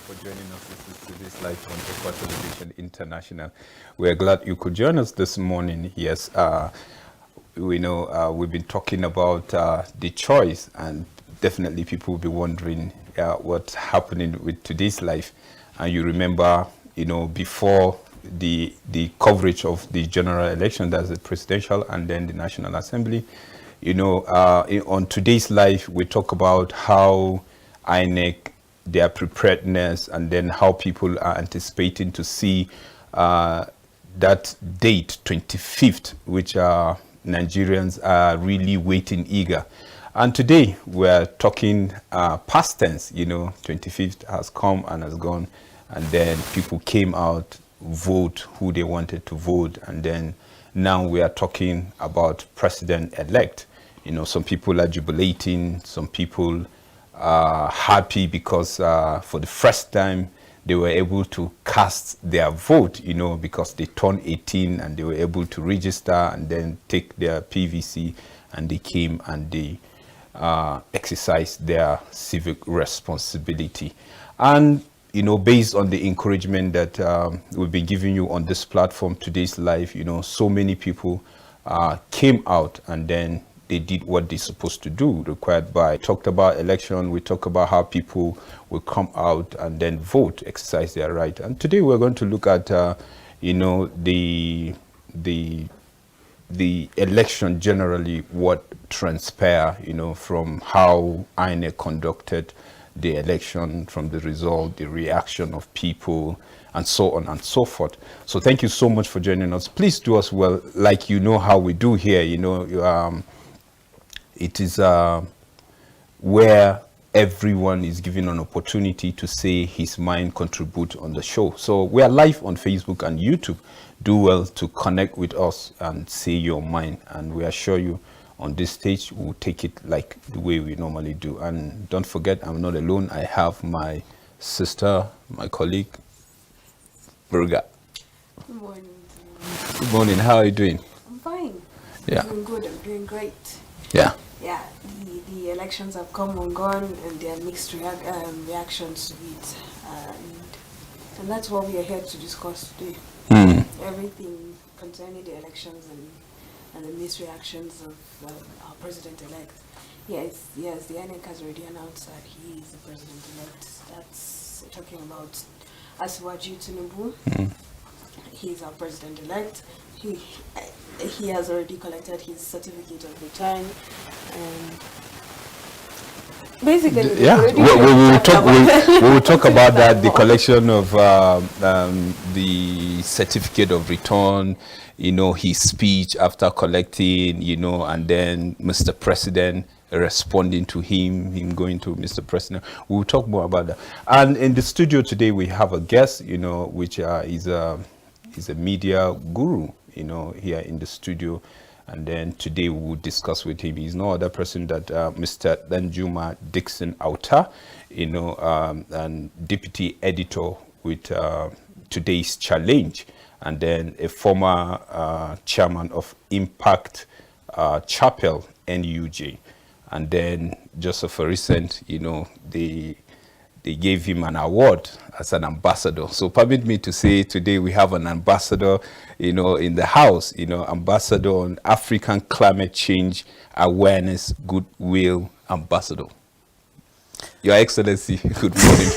for joining us. This is Today's Life on Equa Television International. We're glad you could join us this morning. Yes, we know we've been talking about the choice, and definitely people will be wondering what's happening with today's life. And you remember, before the coverage of the general election, that's the presidential and then the National Assembly, on today's life, we talk about how INEC, their preparedness, and then how people are anticipating to see that date, 25th, which Nigerians are really waiting eager. And today we're talking past tense, 25th has come and has gone, and then people came out, vote who they wanted to vote, and then now we are talking about president-elect. Some people are jubilating, some people are happy because for the first time they were able to cast their vote, because they turned 18 and they were able to register and then take their PVC, and they came and they exercised their civic responsibility. And based on the encouragement that we've been giving you on this platform, Today's Life, so many people came out and then they did what they're supposed to do, required by. Talked about election, we talk about how people will come out and then vote, exercise their right. And today we're going to look at, the election generally, what transpired, from how INEC conducted the election, from the result, the reaction of people, and so on and so forth. So thank you so much for joining us. Please do us well, like how we do here. It is where everyone is given an opportunity to say his mind, contribute on the show. So we are live on Facebook and YouTube. Do well to connect with us and say your mind, and we assure you on this stage we'll take it like the way we normally do. And don't forget, I'm not alone. I have my sister, my colleague, Burga. Good morning. Good morning. How are you doing? I'm fine. Yeah. I'm doing good. I'm doing great. Yeah. Yeah. The elections have come and gone, and there are mixed reactions to it, and that's what we are here to discuss today. Everything concerning the elections and the mixed reactions of our president-elect. Yes, the INEC has already announced that he is the president-elect. That's talking about Asiwaju Tinubu. He is our president-elect. He has already collected his certificate of return, and basically, yeah, we will talk about that, the collection of the certificate of return, his speech after collecting, and then Mr. President responding to him going to Mr. President. We will talk more about that. And in the studio today, we have a guest, which is a media guru, here in the studio. And then today we will discuss with him. He's no other person than Mr. Danjuma Dixon Auta, and deputy editor with Today's Challenge, and then a former chairman of Impact Chapel, NUJ. And then just of a recent, they gave him an award as an ambassador. So permit me to say today we have an ambassador, in the house, ambassador on African Climate Change Awareness Goodwill Ambassador. Your Excellency, good morning.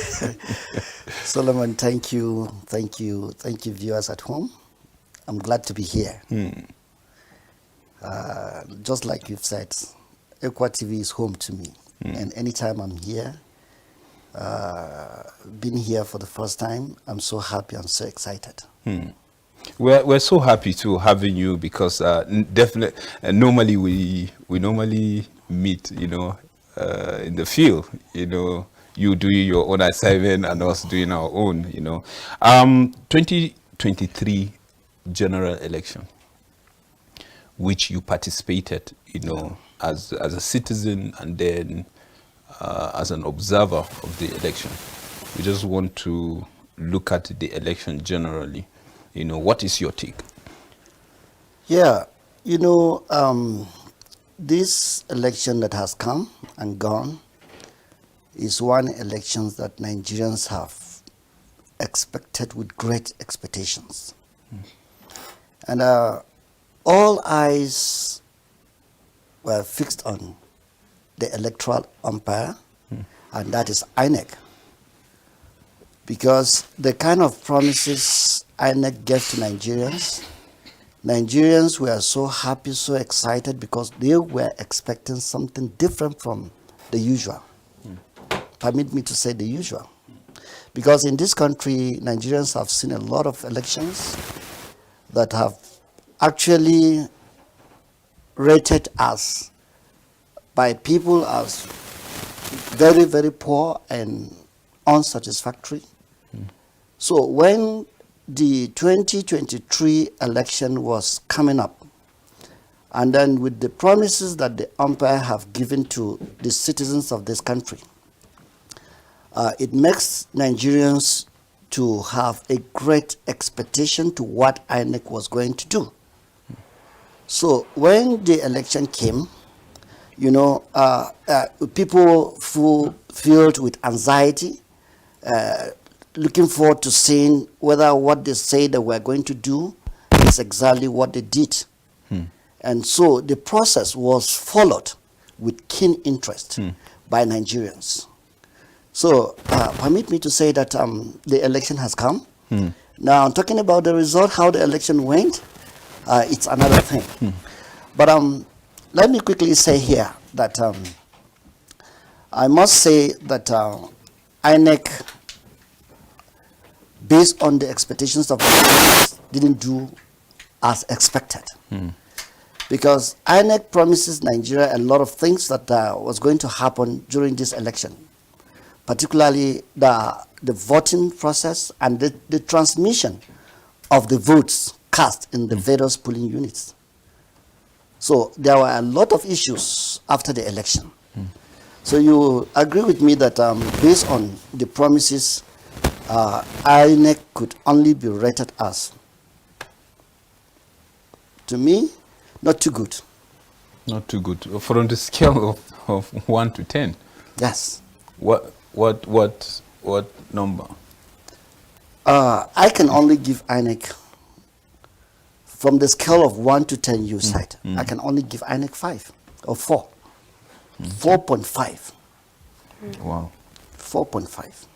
Solomon, thank you, viewers at home. I'm glad to be here. Just like you've said, Equa TV is home to me. And anytime I'm here, been here for the first time, I'm so happy, I'm so excited. We're so happy to having you, because definitely normally we normally meet in the field, you doing your own assignment and us doing our own. 2023 general election, which you participated, as a citizen and then as an observer of the election. We just want to look at the election generally. What is your take? Yeah, this election that has come and gone is one election that Nigerians have expected with great expectations. And all eyes were fixed on the electoral umpire, and that is INEC. Because the kind of promises INEC gave to Nigerians were so happy, so excited, because they were expecting something different from the usual. Permit me to say the usual. Because in this country, Nigerians have seen a lot of elections that have actually rated us by people as very, very poor and unsatisfactory. So when the 2023 election was coming up, and then with the promises that the umpire have given to the citizens of this country, it makes Nigerians to have a great expectation to what INEC was going to do. So when the election came, you know, people filled with anxiety, looking forward to seeing whether what they say they were going to do is exactly what they did. And so the process was followed with keen interest by Nigerians. So permit me to say that the election has come. Now, talking about the result, how the election went, it's another thing. But let me quickly say here that I must say that INEC, based on the expectations of the Nigerians, didn't do as expected. Because INEC promises Nigeria a lot of things that was going to happen during this election, particularly the voting process and the transmission of the votes cast in the various polling units. So there were a lot of issues after the election. So you agree with me that based on the promises, INEC could only be rated as, to me, not too good. Not too good. From the scale of 1 to 10. Yes. What number? I can only give INEC, from the scale of 1 to 10 you cite, I can only give INEC 5 or 4. 4.5. Wow. 4.5.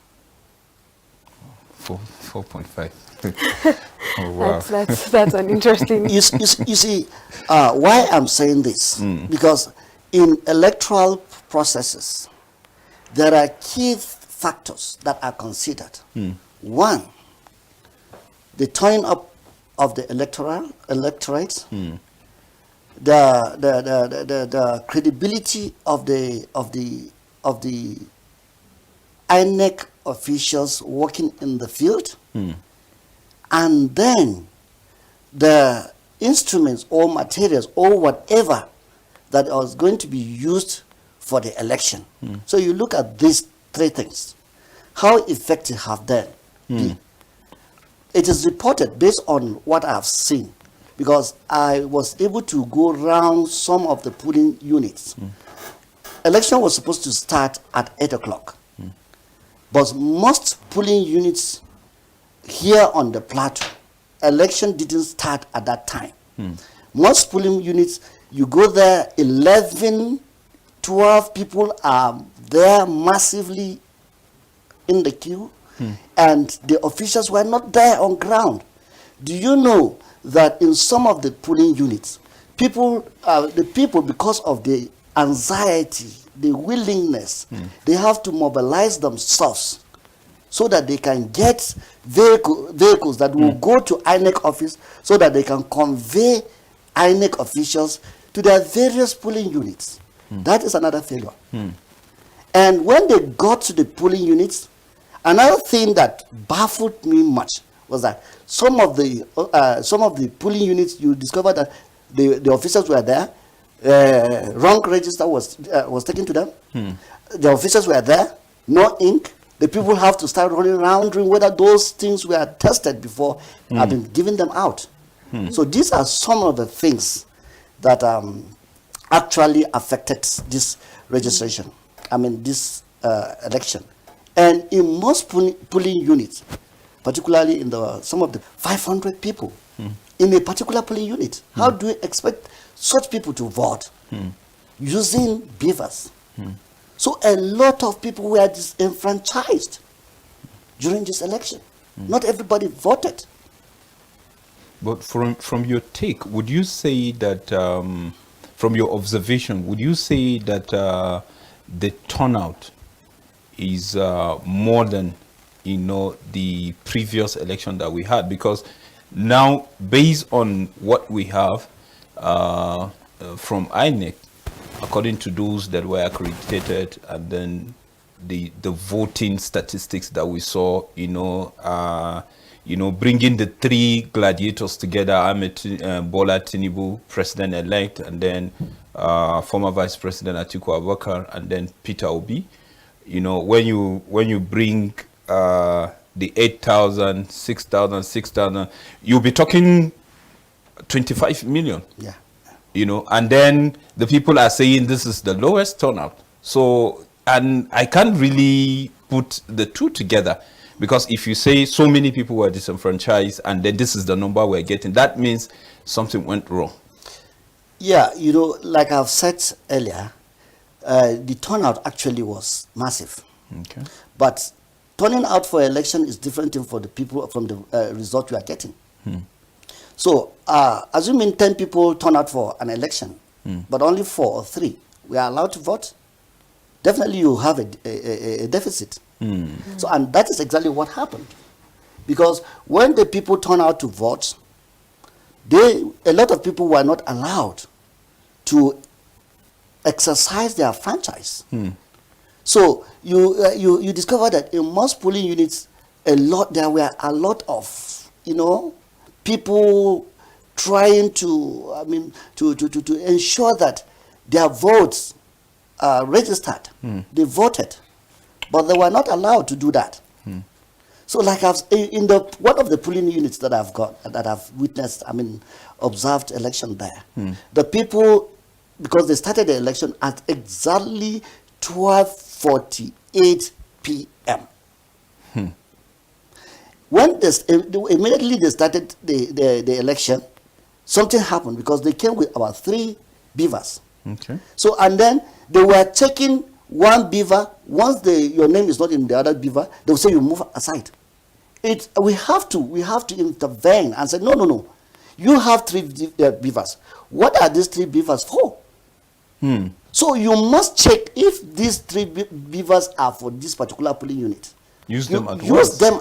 4.5. Oh, wow. That's an interesting. You see, why I'm saying this, because in electoral processes, there are key factors that are considered. One, the turning up of the electorate, the credibility of the INEC officials working in the field, and then the instruments or materials or whatever that was going to be used for the election. So you look at these three things. How effective have they been? It is reported based on what I have seen, because I was able to go around some of the polling units. Election was supposed to start at 8 o'clock. But most polling units here on the plateau, election didn't start at that time. Most polling units, you go there, 11, 12 people are there massively in the queue, and the officials were not there on ground. Do you know that in some of the polling units, the people, because of the anxiety, the willingness, they have to mobilize themselves so that they can get vehicles that will go to INEC office so that they can convey INEC officials to their various polling units. That is another failure. And when they got to the polling units, another thing that baffled me much was that some of the polling units, you discover that the officers were there, wrong register was taken to them. The officers were there, no ink. The people have to start running around wondering whether those things were tested before I've been giving them out. So these are some of the things that actually affected this registration. This election. And in most polling units, particularly in some of the 500 people in a particular polling unit. How do you expect such people to vote using beavers? So a lot of people were disenfranchised during this election. Not everybody voted. But from your take, would you say that, from your observation, would you say that the turnout is more than, the previous election that we had? Because now, based on what we have from INEC, according to those that were accredited, and then the voting statistics that we saw, bringing the three gladiators together, Bola Tinubu, president-elect, and then former Vice President Atiku Abubakar, and then Peter Obi. When you bring the 8,000, 6,000, 6,000, you'll be talking 25 million. Yeah. And then the people are saying this is the lowest turnout. So, and I can't really put the two together, because if you say so many people were disenfranchised and then this is the number we're getting, that means something went wrong. Yeah, like I've said earlier, the turnout actually was massive. Okay. But turning out for election is different thing for the people from the result you are getting. So, assuming 10 people turn out for an election, but only 4 or 3 we are allowed to vote, definitely you have a deficit. So, and that is exactly what happened. Because when the people turn out to vote, a lot of people were not allowed to exercise their franchise. So you discover that in most polling units, there were a lot of people trying to to ensure that their votes are registered. They voted, but they were not allowed to do that. So, like in one of the polling units that I've witnessed, observed election there, the people, because they started the election at exactly 12:48 p.m. When immediately they started the election, something happened, because they came with about 3 beavers. Okay. So, and then they were checking one beaver. Once your name is not in the other beaver, they will say you move aside. We have to intervene and say no. You have 3 beavers. What are these 3 beavers for? So you must check if these 3 beavers are for this particular polling unit. Use them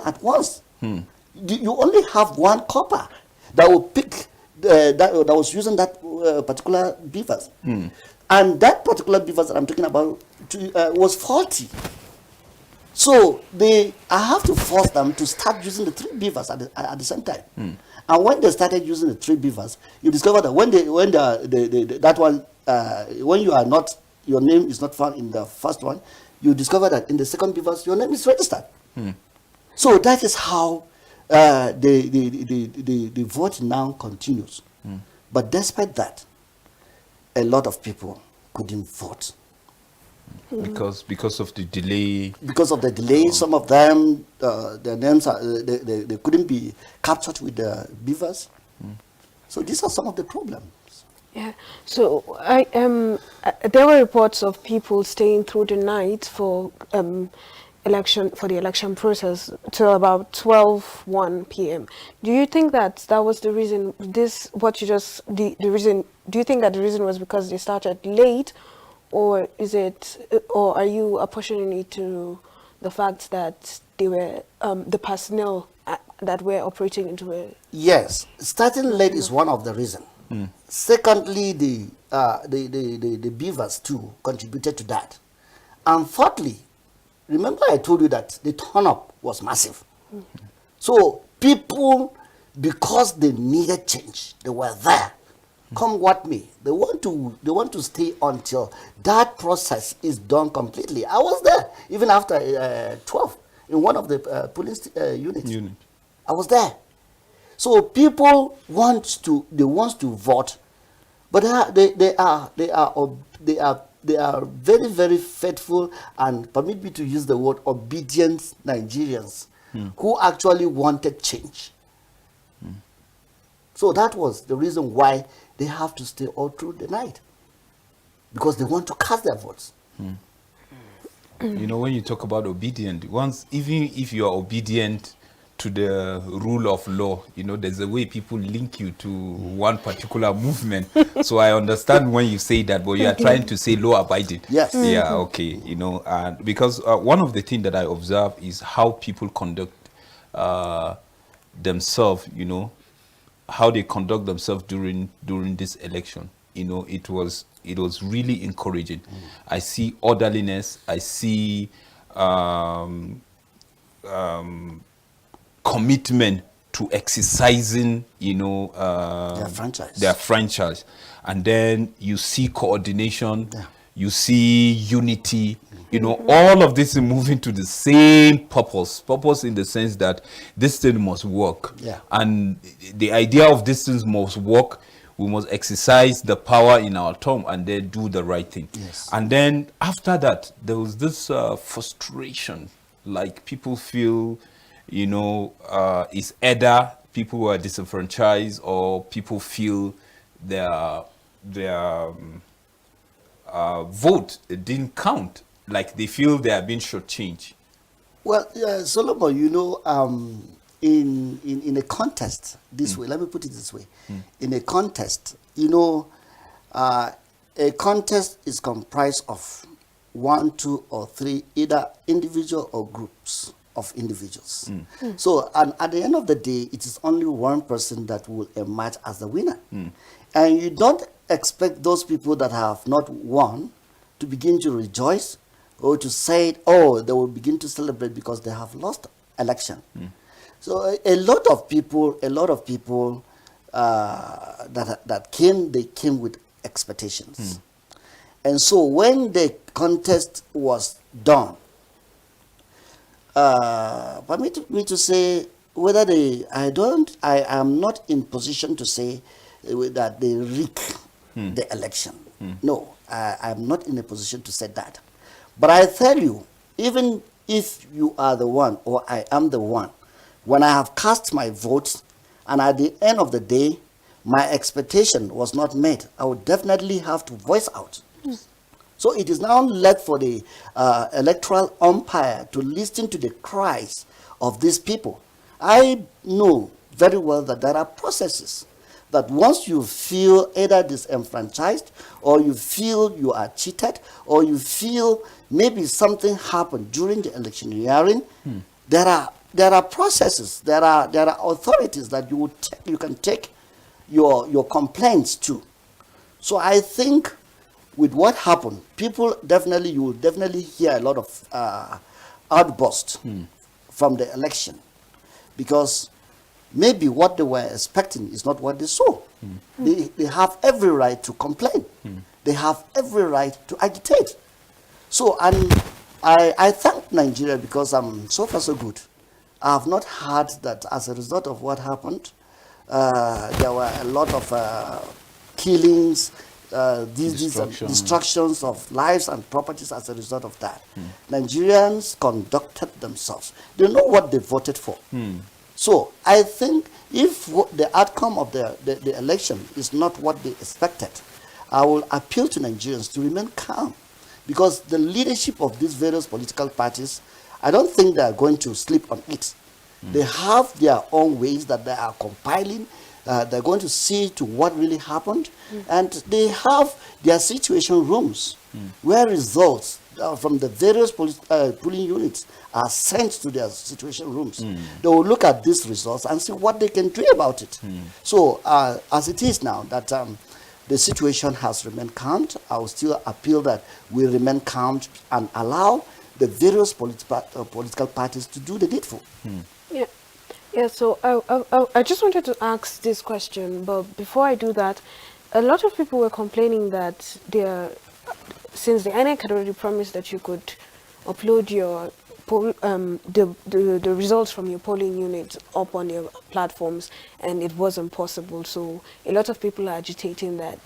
at once. You only have one copper that will pick that was using that particular beavers, and that particular beavers that I'm talking about was faulty. So I have to force them to start using the 3 beavers at the same time. And when they started using the 3 beavers, you discover that when your name is not found in the first one, you discover that in the second beavers your name is registered. So that is how the vote now continues. But despite that, a lot of people couldn't vote. Because of the delay. Because of the delay, some of them, their names they couldn't be captured with the beavers. So these are some of the problems. Yeah. So there were reports of people staying through the night for the election process till about 12:01 p.m. Do you think that was the reason? Do you think that the reason was because they started late, or are you apportioning it to the fact that they were the personnel that were operating into it? Yes, starting late is one of the reasons. Secondly, the beavers too contributed to that. And fourthly, remember I told you that the turn-up was massive. So people, because they needed change, they were there. Come what may, they want to stay until that process is done completely. I was there even after 12 in one of the police units. I was there. So people want to vote, but they are very, very faithful and, permit me to use the word, obedient Nigerians who actually wanted change. So that was the reason why they have to stay all through the night, because they want to cast their votes. You know, when you talk about obedient, once, even if you are obedient to the rule of law, you know, there's a way people link you to one particular movement. So I understand when you say that, but you are trying to say law abiding. Yes. Yeah, okay. You know, and because one of the things that I observe is how people conduct themselves, you know, how they conduct themselves during this election. You know, it was really encouraging. I see orderliness. I see commitment to exercising, you know, their franchise, and then you see coordination. You see unity. You know, all of this is moving to the same purpose in the sense that this thing must work. And the idea of this thing must work, we must exercise the power in our tongue and then do the right thing. And then after that, there was this frustration, like people feel, you know, it's either people who are disenfranchised or people feel their vote didn't count. Like they feel they are being shortchanged. Well, Solomon, you know, in a contest this way, let me put it this way. In a contest, you know, a contest is comprised of 1, 2, or 3, either individual or groups of individuals. So, and at the end of the day, it is only one person that will emerge as the winner. And you don't expect those people that have not won to begin to rejoice or to say, oh, they will begin to celebrate because they have lost election. So a lot of people that came, they came with expectations. And so when the contest was done, permit me to say whether I am not in position to say that they rig the election. No, I'm not in a position to say that. But I tell you, even if you are the one or I am the one, when I have cast my vote and at the end of the day, my expectation was not met, I would definitely have to voice out. So it is now left for the electoral umpire to listen to the cries of these people. I know very well that there are processes that once you feel either disenfranchised or you feel you are cheated or you feel maybe something happened during the electioneering, there are processes, there are authorities that you can take your complaints to. So I think with what happened, you will definitely hear a lot of outbursts from the election, because maybe what they were expecting is not what they saw. They have every right to complain. They have every right to agitate. So, and I thank Nigeria because so far so good. I have not heard that as a result of what happened, there were a lot of killings, destructions of lives and properties as a result of that. Nigerians conducted themselves. They know what they voted for. So I think if the outcome of the election is not what they expected, I will appeal to Nigerians to remain calm, because the leadership of these various political parties, I don't think they are going to sleep on it. They have their own ways that they are compiling. They're going to see to what really happened, and they have their situation rooms where results from the various polling units are sent to their situation rooms. They will look at these results and see what they can do about it. So as it is now that the situation has remained calm, I will still appeal that we remain calm and allow the various political parties to do the needful. Yeah, so I just wanted to ask this question, but before I do that, a lot of people were complaining that since the INEC had already promised that you could upload your the results from your polling unit up on your platforms, and it wasn't possible. So a lot of people are agitating that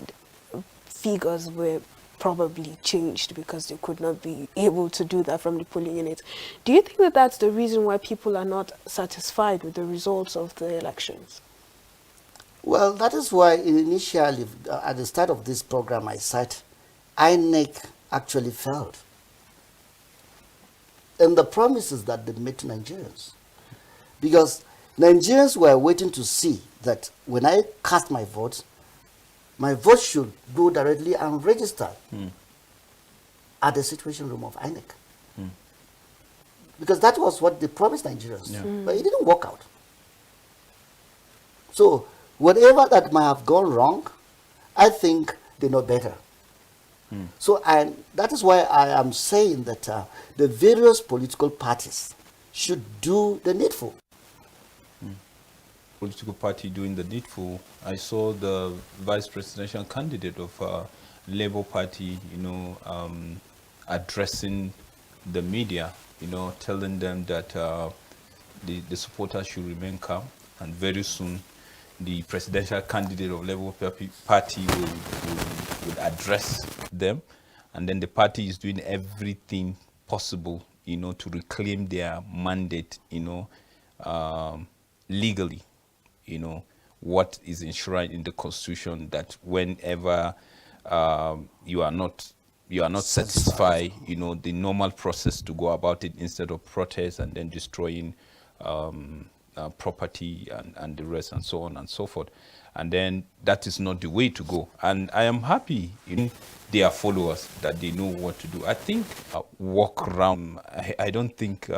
figures were probably changed because they could not be able to do that from the polling units. Do you think that that's the reason why people are not satisfied with the results of the elections? Well, that is why initially, at the start of this program, I said INEC actually failed. And the promises that they made to Nigerians. Because Nigerians were waiting to see that when I cast my vote should go directly and register at the situation room of INEC. Because that was what they promised Nigerians. Yeah. But it didn't work out. So whatever that might have gone wrong, I think they know better. So that is why I am saying that the various political parties should do the needful. Political party doing the needful. I saw the vice presidential candidate of Labour Party, addressing the media, telling them that the supporters should remain calm, and very soon the presidential candidate of Labour Party will address them, and then the party is doing everything possible, to reclaim their mandate, legally, what is enshrined in the Constitution, that whenever you are not satisfied, the normal process to go about it, instead of protest and then destroying property and the rest, and so on and so forth. And then that is not the way to go. And I am happy they are followers, that they know what to do. I think walk around, I don't think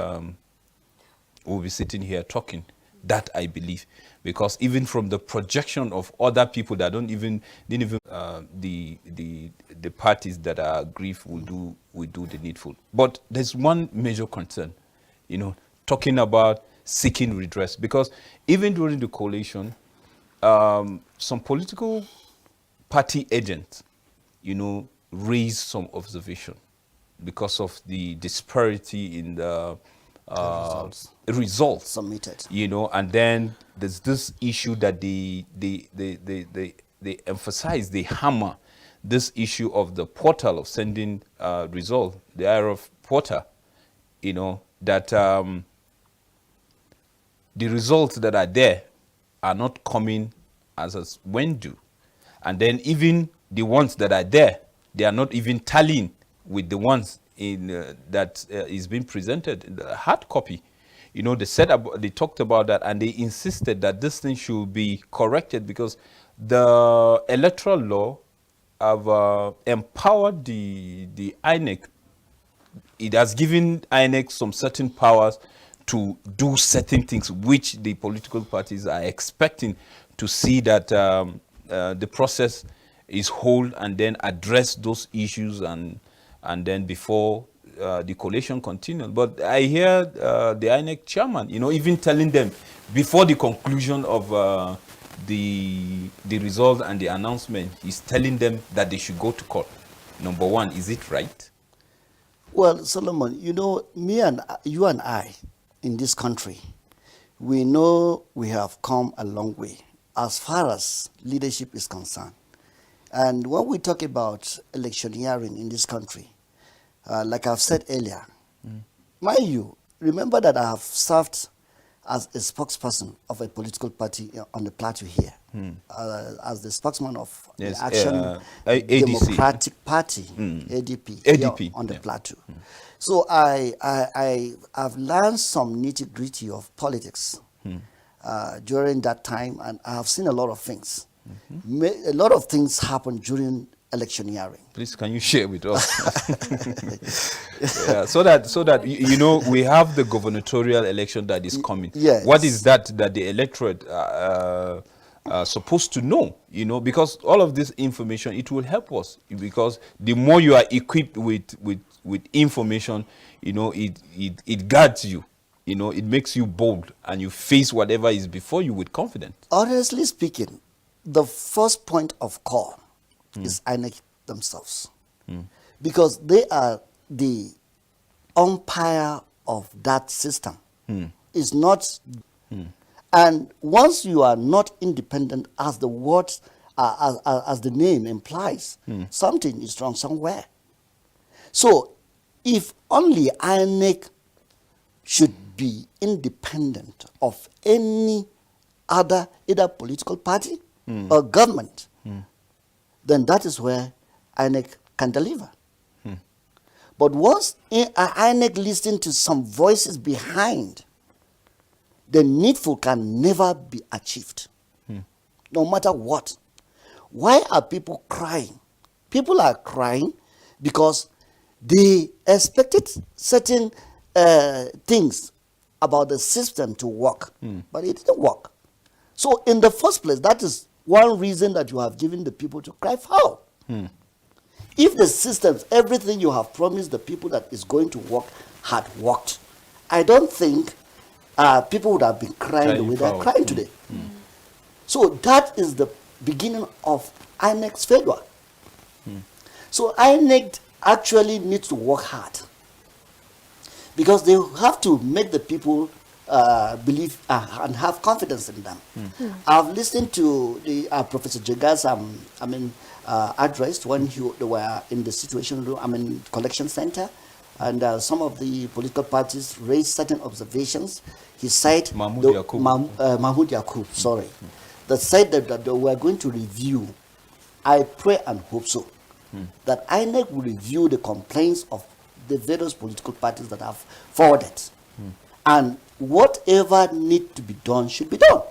we'll be sitting here talking. That I believe, because even from the projection of other people that didn't even the parties that are aggrieved will do the needful. But there's one major concern, talking about seeking redress, because even during the coalition, some political party agents, raised some observation because of the disparity in the results submitted. And then there's this issue that they emphasize, they hammer this issue of the portal of sending result, the IRF portal, that the results that are there are not coming as when due. And then even the ones that are there, they are not even tallying with the ones in that is being presented in the hard copy. They talked about that, and they insisted that this thing should be corrected, because the electoral law have empowered the INEC. It has given INEC some certain powers to do certain things, which the political parties are expecting to see that the process is whole, and then address those issues, and then before the coalition continues. But I hear the INEC chairman, even telling them before the conclusion of the result and the announcement, he's telling them that they should go to court. Number one, is it right? Well, Solomon, you and I in this country, we know we have come a long way as far as leadership is concerned. And when we talk about electioneering in this country, like I've said earlier, mind you, remember that I have served as a spokesperson of a political party on the plateau here, as the spokesman of the Action Democratic Party, ADP, here on the plateau. So I have learned some nitty-gritty of politics during that time, and I have seen a lot of things. A lot of things happen during electioneering. Please, can you share with us? So that we have the gubernatorial election that is coming. Yes. What is that the electorate supposed to know? Because all of this information, it will help us, because the more you are equipped with information, it guards you. It makes you bold, and you face whatever is before you with confidence. Honestly speaking, the first point of call is INEC themselves, because they are the umpire of that system. It's not, and once you are not independent, as the words as the name implies. Something is wrong somewhere. So, if only INEC should be independent of any other, either political party or government, then that is where INEC can deliver. But once INEC listens to some voices behind, the needful can never be achieved, no matter what. Why are people crying? People are crying because they expected certain things about the system to work, but it didn't work. So in the first place, that is one reason that you have given the people to cry foul. If the systems, everything you have promised the people that is going to work had worked, I don't think people would have been crying the way they're crying today. So that is the beginning of INEC's failure. So INEC actually needs to work hard because they have to make the people believe and have confidence in them. I've listened to the Professor Jega's address when they were in the situation room, collection center, and some of the political parties raised certain observations. He said Mahmoud Yakub, sorry, that said that they were going to review. I pray and hope so, that INEC will review the complaints of the various political parties that have forwarded, and whatever need to be done should be done,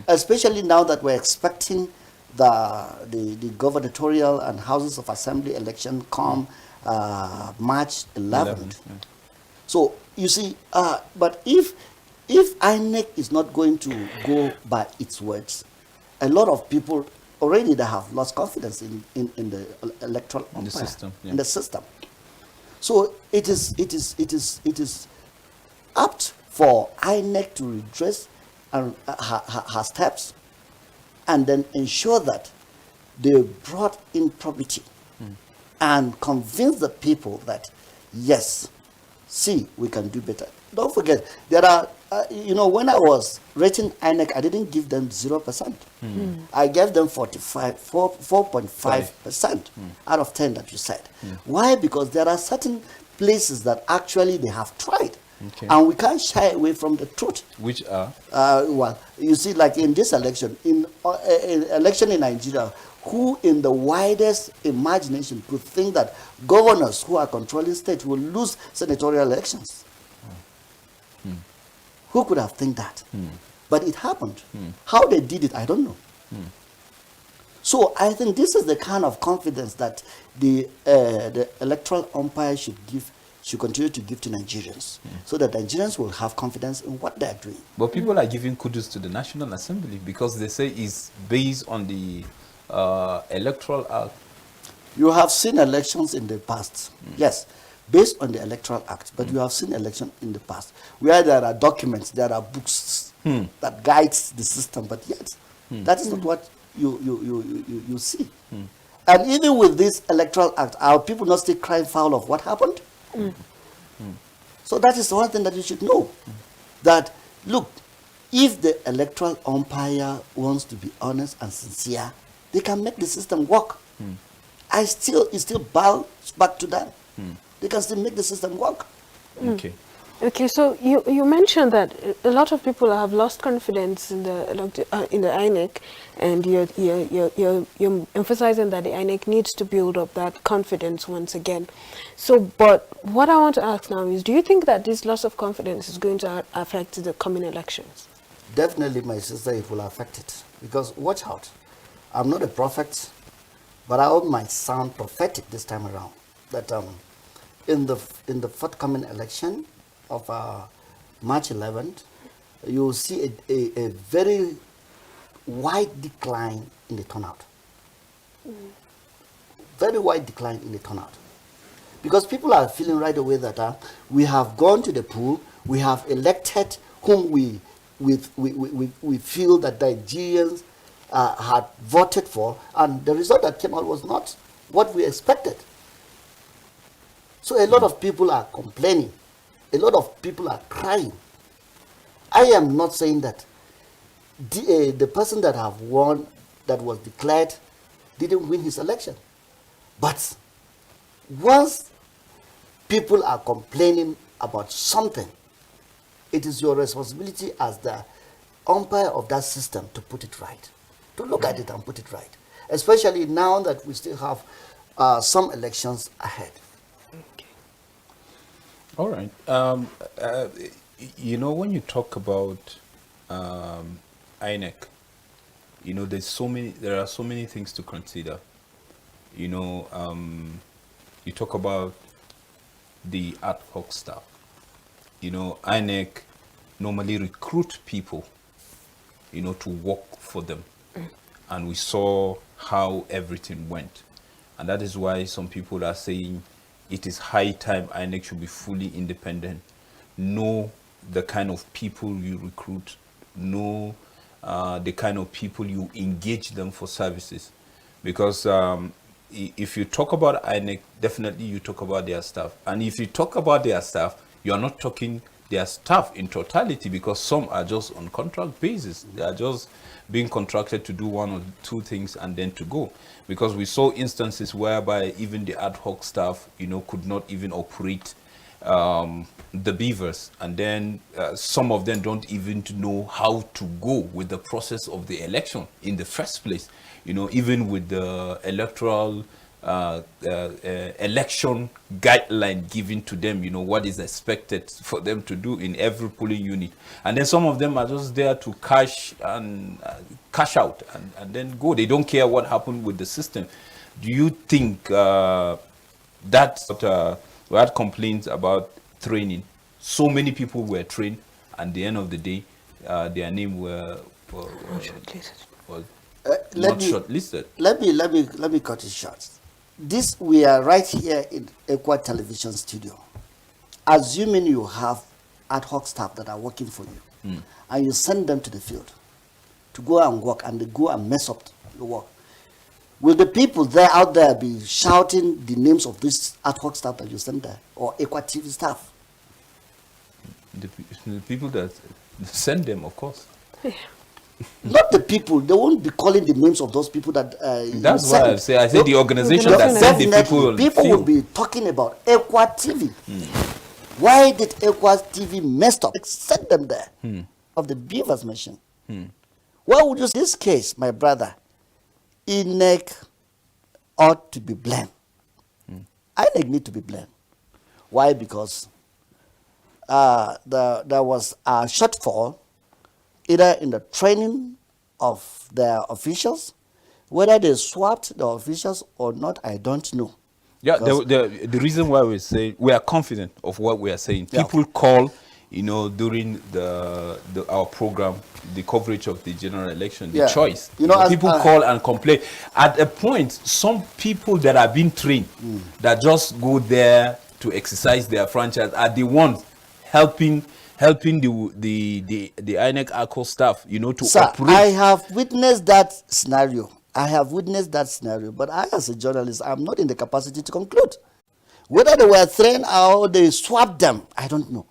especially now that we're expecting the gubernatorial and houses of assembly election come March 11th. So you see, but if INEC is not going to go by its words, a lot of people already they have lost confidence in the electoral in the system. In the system. So it is apt for INEC to redress her steps and then ensure that they brought in probity and convince the people that yes, see, we can do better. Don't forget, there are, when I was rating INEC, I didn't give them 0%. I gave them 4.5% out of 10 that you said. Why? Because there are certain places that actually they have tried. And we can't shy away from the truth. Which are? Well, you see, like in this election, in election in Nigeria, who in the widest imagination could think that governors who are controlling states will lose senatorial elections? Who could have think that? But it happened. How they did it, I don't know. So I think this is the kind of confidence that the electoral umpire should continue to give to Nigerians, so that Nigerians will have confidence in what they are doing. But people are giving kudos to the National Assembly because they say it's based on the Electoral Act. You have seen elections in the past, yes, based on the Electoral Act, but you have seen elections in the past where there are documents, there are books that guides the system, but yet that is not what you see. And even with this Electoral Act, are people not still crying foul of what happened? So that is one thing that you should know. That, look, if the electoral umpire wants to be honest and sincere, they can make the system work. It still bows back to them. They can still make the system work. Okay, so you mentioned that a lot of people have lost confidence in the INEC, and you're emphasizing that the INEC needs to build up that confidence once again. So, but what I want to ask now is, do you think that this loss of confidence is going to affect the coming elections? Definitely, my sister, it will affect it. Because watch out, I'm not a prophet, but I might sound prophetic this time around. That in the forthcoming election of March 11th, you will see a very wide decline in the turnout. Very wide decline in the turnout. Because people are feeling right away that we have gone to the poll, we have elected whom we feel that Nigerians had voted for, and the result that came out was not what we expected. So a lot of people are complaining. A lot of people are crying. I am not saying that the person that have won, that was declared didn't win his election. But once people are complaining about something, it is your responsibility as the umpire of that system to put it right, to look at it and put it right, especially now that we still have some elections ahead. All right. You know, when you talk about INEC, you know, there are so many things to consider. You know, you talk about the ad hoc staff. You know, INEC normally recruit people, you know, to work for them. And we saw how everything went. And that is why some people are saying it is high time INEC should be fully independent. Know the kind of people you recruit. Know the kind of people you engage them for services. Because if you talk about INEC, definitely you talk about their staff. And if you talk about their staff, you are not talking their staff in totality, because some are just on contract basis. They are just being contracted to do one or two things and then to go. Because we saw instances whereby even the ad hoc staff, you know, could not even operate the beavers, and then some of them don't even know how to go with the process of the election in the first place. You know, even with the electoral election guideline given to them, you know, what is expected for them to do in every polling unit. And then some of them are just there to cash out and then go. They don't care what happened with the system. Do you think that we had complaints about training? So many people were trained, and at the end of the day, their name was not shortlisted. Let me cut it short. We are right here in Equa Television Studio. Assuming you have ad hoc staff that are working for you, and you send them to the field to go and work, and they go and mess up the work. Will the people out there be shouting the names of this ad hoc staff that you send there, or Equa TV staff? The people that send them, of course. Not the people. They won't be calling the names of those people that. That's why I say the organization that sent the people. People will be talking about Equa TV. Why did Equa TV messed up? Send them there of the beavers mission. Why would you? This case, my brother, INEC ought to be blamed. INEC need to be blamed. Why? Because there was a shortfall either in the training of their officials, whether they swapped the officials or not, I don't know. Yeah, the reason why we say we are confident of what we are saying. Yeah. People call, you know, during our program, the coverage of the general election, the choice. You know, people call and complain. At a point, some people that are being trained, that just go there to exercise their franchise, are the ones helping the INEC ACO staff, you know, to operate. I have witnessed that scenario. But I, as a journalist, I'm not in the capacity to conclude. Whether they were trained or they swapped them, I don't know.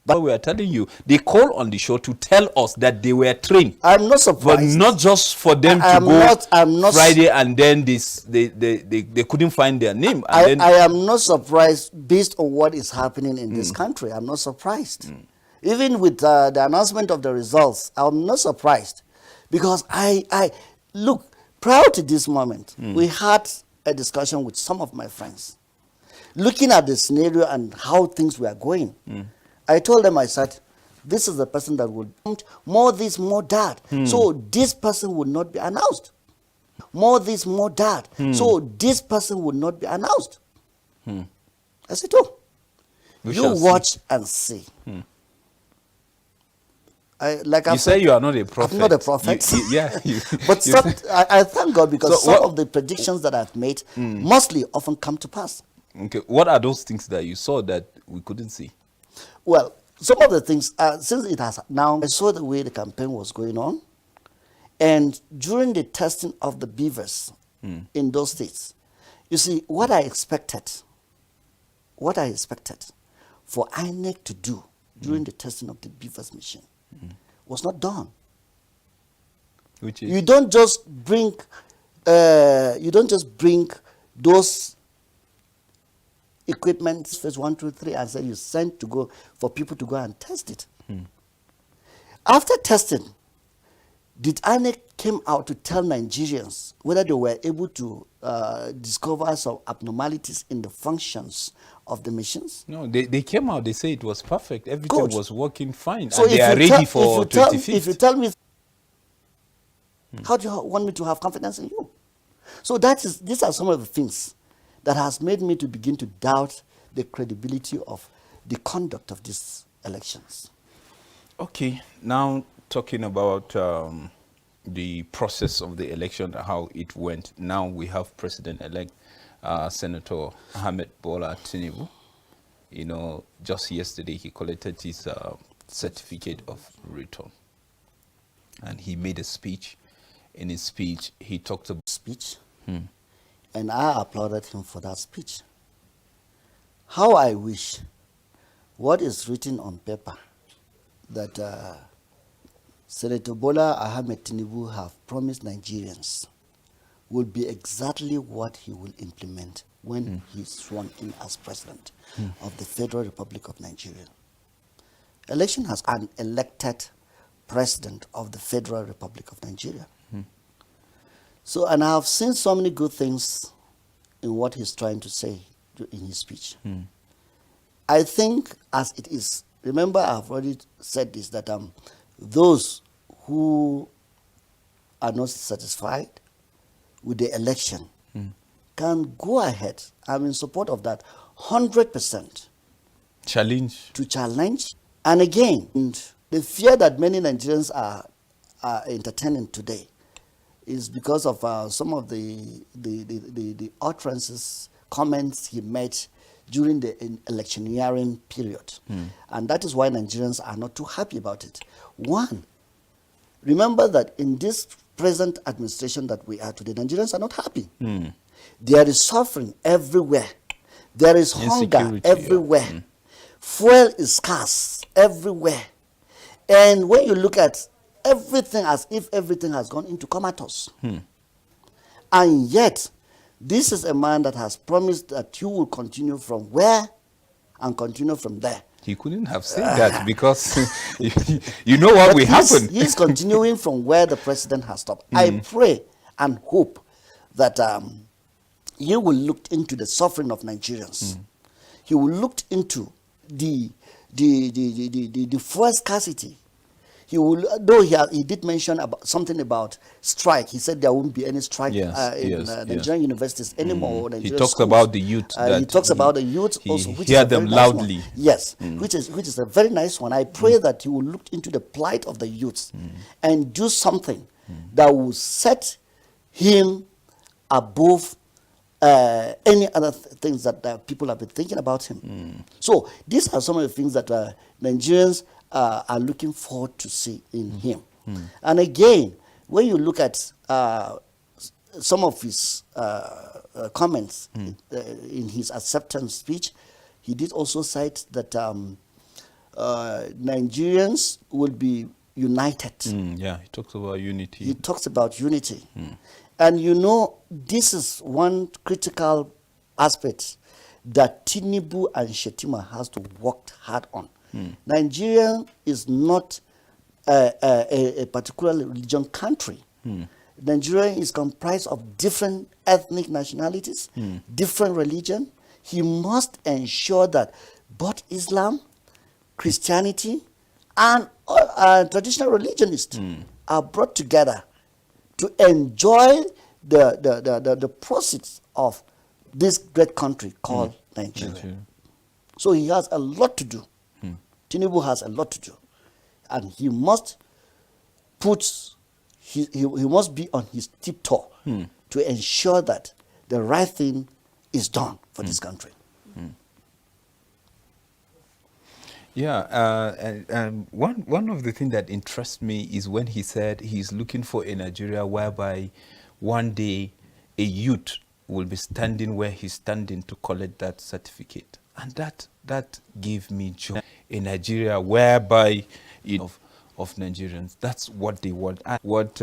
But we are telling you, they call on the show to tell us that they were trained. I'm not surprised. But not just for them to go Friday and then they couldn't find their name. And I am not surprised based on what is happening in this country. I'm not surprised. Even with the announcement of the results, I'm not surprised. Because I look, prior to this moment, we had a discussion with some of my friends, looking at the scenario and how things were going. I told them, I said, this is the person that would more this, more that. So this person would not be announced. More this, more that. So this person would not be announced. I said, oh, you watch and see. You say you are not a prophet. I'm not a prophet. But I thank God because some of the predictions that I've made mostly often come to pass. Okay, what are those things that you saw that we couldn't see? Well, some of the things, since it has now, I saw the way the campaign was going on. And during the testing of the beavers in those states, you see, what I expected for INEC to do during the testing of the beavers machine was not done. Which is? You don't just bring you don't just bring those equipment, phase 1, 2, 3, and say you send to go for people to go and test it. After testing, did INEC came out to tell Nigerians whether they were able to discover some abnormalities in the functions of the machines? No, they came out, they say it was perfect. Everything Good. was working fine. So And they are ready for if you 25th. tell me, how do you want me to have confidence in you? So these are some of the things that has made me to begin to doubt the credibility of the conduct of these elections. Okay, now talking about the process of the election, how it went. Now we have President-elect Senator Ahmed Bola Tinubu. You know, just yesterday he collected his certificate of return. And he made a speech. In his speech, he talked about Speech. And I applauded him for that speech. How I wish what is written on paper that Senator Bola Ahmed Tinubu have promised Nigerians will be exactly what he will implement when he's sworn in as president of the Federal Republic of Nigeria. Election has an elected president of the Federal Republic of Nigeria. So, and I have seen so many good things in what he's trying to say in his speech. I think as it is, remember I've already said this, that those who are not satisfied with the election can go ahead. I'm in support of that 100%. challenge. To challenge. And again, the fear that many Nigerians are entertaining today is because of some of the utterances, comments he made during the electioneering period. And that is why Nigerians are not too happy about it. One, remember that in this present administration that we are today, Nigerians are not happy. There is suffering everywhere. There is hunger Insecurity, everywhere. Fuel is scarce everywhere. And when you look at everything as if everything has gone into comatose. And yet, this is a man that has promised that you will continue from where and continue from there. He couldn't have said that because you know what will happen. He's continuing from where the president has stopped. I pray and hope that he will look into the suffering of Nigerians. He will look into the fuel scarcity. He will, though he did mention about something about strike. He said there won't be any strike in Nigerian universities anymore. He talks about the youth. He talks about the youth also, which hear is a them very nice loudly. one. Yes, which is a very nice one. I pray that he will look into the plight of the youth and do something that will set him above any other things that people have been thinking about him. So these are some of the things that Nigerians are looking forward to see in him. And again, when you look at some of his comments in his acceptance speech, he did also cite that Nigerians will be united. Yeah, he talks about unity. He talks about unity. And you know, this is one critical aspect that Tinubu and Shetima has to work hard on. Nigeria is not a particular religion country. Nigeria is comprised of different ethnic nationalities, different religion. He must ensure that both Islam, Christianity, and traditional religionists are brought together to enjoy the proceeds of this great country called Nigeria. So he has a lot to do. Tinubu has a lot to do. And he must he must be on his tiptoe to ensure that the right thing is done for this country. Yeah, and one of the things that interests me is when he said he's looking for a Nigeria whereby one day a youth will be standing where he's standing to collect that certificate. And that gave me joy. A Nigeria whereby of Nigerians, that's what they want. And what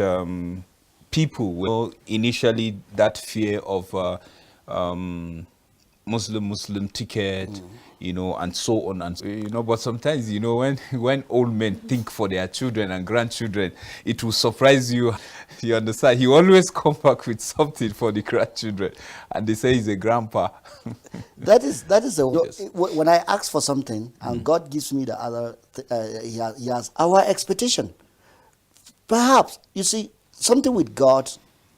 people will initially that fear of Muslim ticket, and so on and so, but sometimes, when old men think for their children and grandchildren, it will surprise you. You understand? He always come back with something for the grandchildren, and they say he's a grandpa. That is Yes. when I ask for something and God gives me the other, he has our expectation. Perhaps, you see, something with God,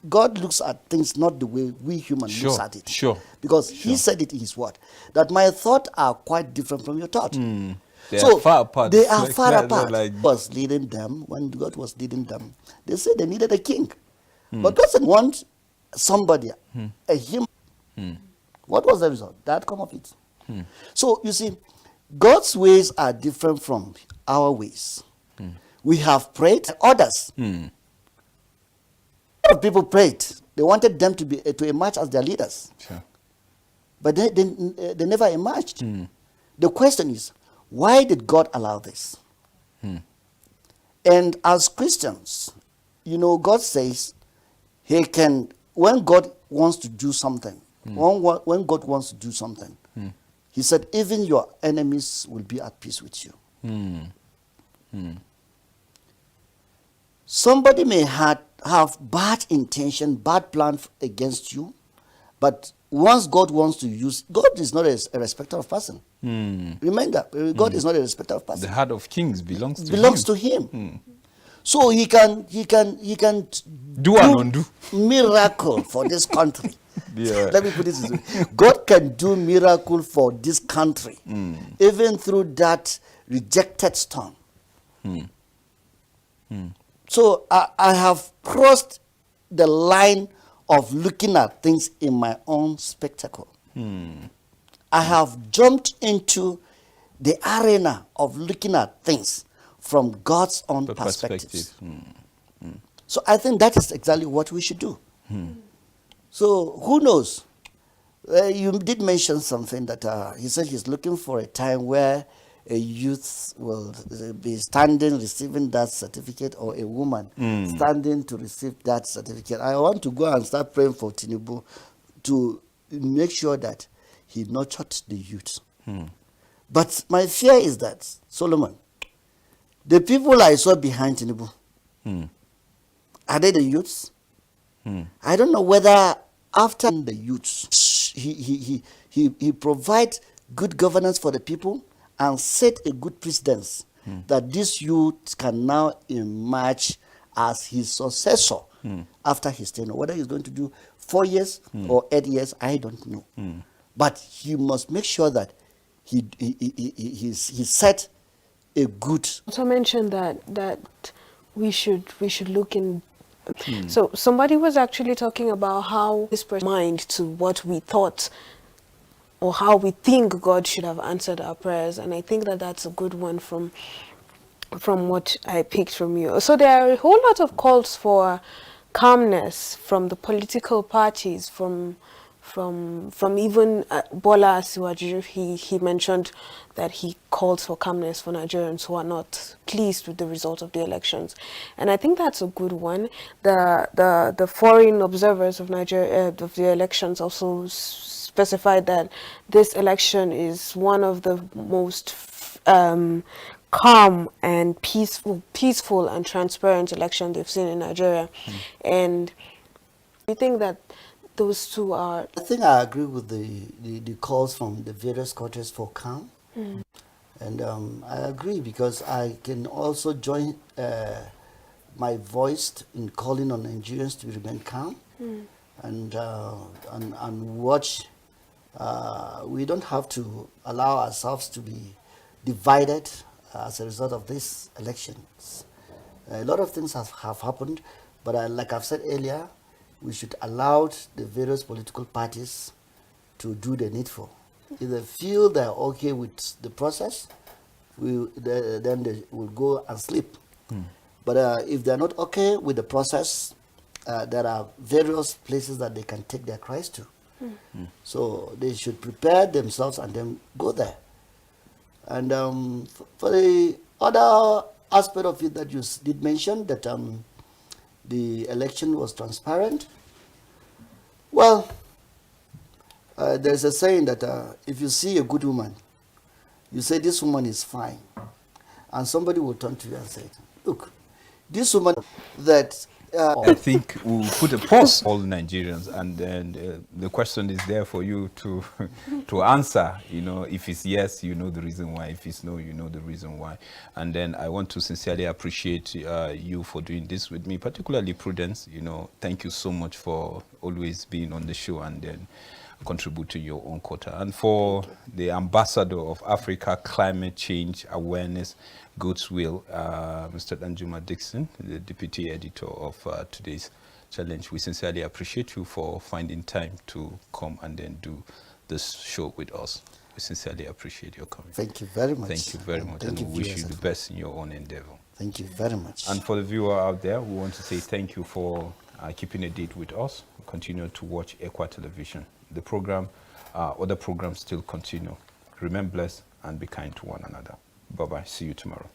God looks at things not the way we humans Sure, look at it. sure, Because he said it in his word, that my thoughts are quite different from your thoughts. They are far apart. They It's are like far that, apart. like- Was leading them, when God was leading them, they said they needed a king. But God doesn't want somebody, a human. What was the result? The outcome of it. So you see, God's ways are different from our ways. We have prayed, others. A lot of people prayed. They wanted them to emerge as their leaders, Sure. but they never emerged. The question is, why did God allow this? And as Christians, God says He can, when God wants to do something, when God wants to do something, He said, even your enemies will be at peace with you. Somebody may have bad intention, bad plan against you, but once God wants to use, God is not a respecter of person. Remember, God is not a respecter of person. The heart of kings belongs To him. So he can Do and undo. miracle for this country. Yeah. Let me put this this way. God can do miracle for this country, even through that rejected storm. So I have crossed the line of looking at things in my own spectacle. I have jumped into the arena of looking at things from God's own perspective. So I think that is exactly what we should do. So who knows? You did mention something that he said he's looking for a time where a youth will be standing receiving that certificate, or a woman standing to receive that certificate. I want to go and start praying for Tinubu to make sure that he nurtured the youth. But my fear is that, Solomon, the people I saw behind Tinubu, are they the youths? I don't know whether after the youths, he provides good governance for the people and set a good precedence that this youth can now emerge as his successor after his tenure. Whether he's going to do 4 years or 8 years, I don't know. But he must make sure that he set a good. Also mentioned that we should look in. So somebody was actually talking about how this person mind to what we thought or how we think God should have answered our prayers, and I think that that's a good one from what I picked from you. So there are a whole lot of calls for calmness from the political parties, from even Bola Asiwaju. He mentioned that he calls for calmness for Nigerians who are not pleased with the result of the elections, and I think that's a good one. The foreign observers of Nigeria of the elections also specified that this election is one of the most calm and peaceful and transparent election they've seen in Nigeria, and I think that those two are. I think I agree with the calls from the various quarters for calm. And I agree, because I can also join my voice in calling on Nigerians to remain calm and watch. We don't have to allow ourselves to be divided as a result of these elections. A lot of things have happened, but like I've said earlier, we should allow the various political parties to do the needful. If they feel they're okay with the process, then they will go and sleep. But if they're not okay with the process, there are various places that they can take their cries to. So they should prepare themselves and then go there. And for the other aspect of it that you did mention, that the election was transparent. Well, there's a saying that if you see a good woman, you say this woman is fine. And somebody will turn to you and say, look, this woman that... I think we'll put a pause all Nigerians, and then the question is there for you to to answer. You know, if it's yes, you know the reason why. If it's no, you know the reason why. And then I want to sincerely appreciate you for doing this with me, particularly Prudence. You know, thank you so much for always being on the show and then contribute to your own quota. And for the ambassador of Africa Climate Change Awareness, God's Will, Mr. Danjuma Dixon, the deputy editor of today's challenge. We sincerely appreciate you for finding time to come and then do this show with us. We sincerely appreciate your coming. Thank you very much. Thank you very much, and we wish you the best in your own endeavor. Thank you very much. And for the viewer out there, we want to say thank you for keeping a date with us. Continue to watch Equa Television. The program, other programs still continue. Remain blessed and be kind to one another. Bye-bye. See you tomorrow.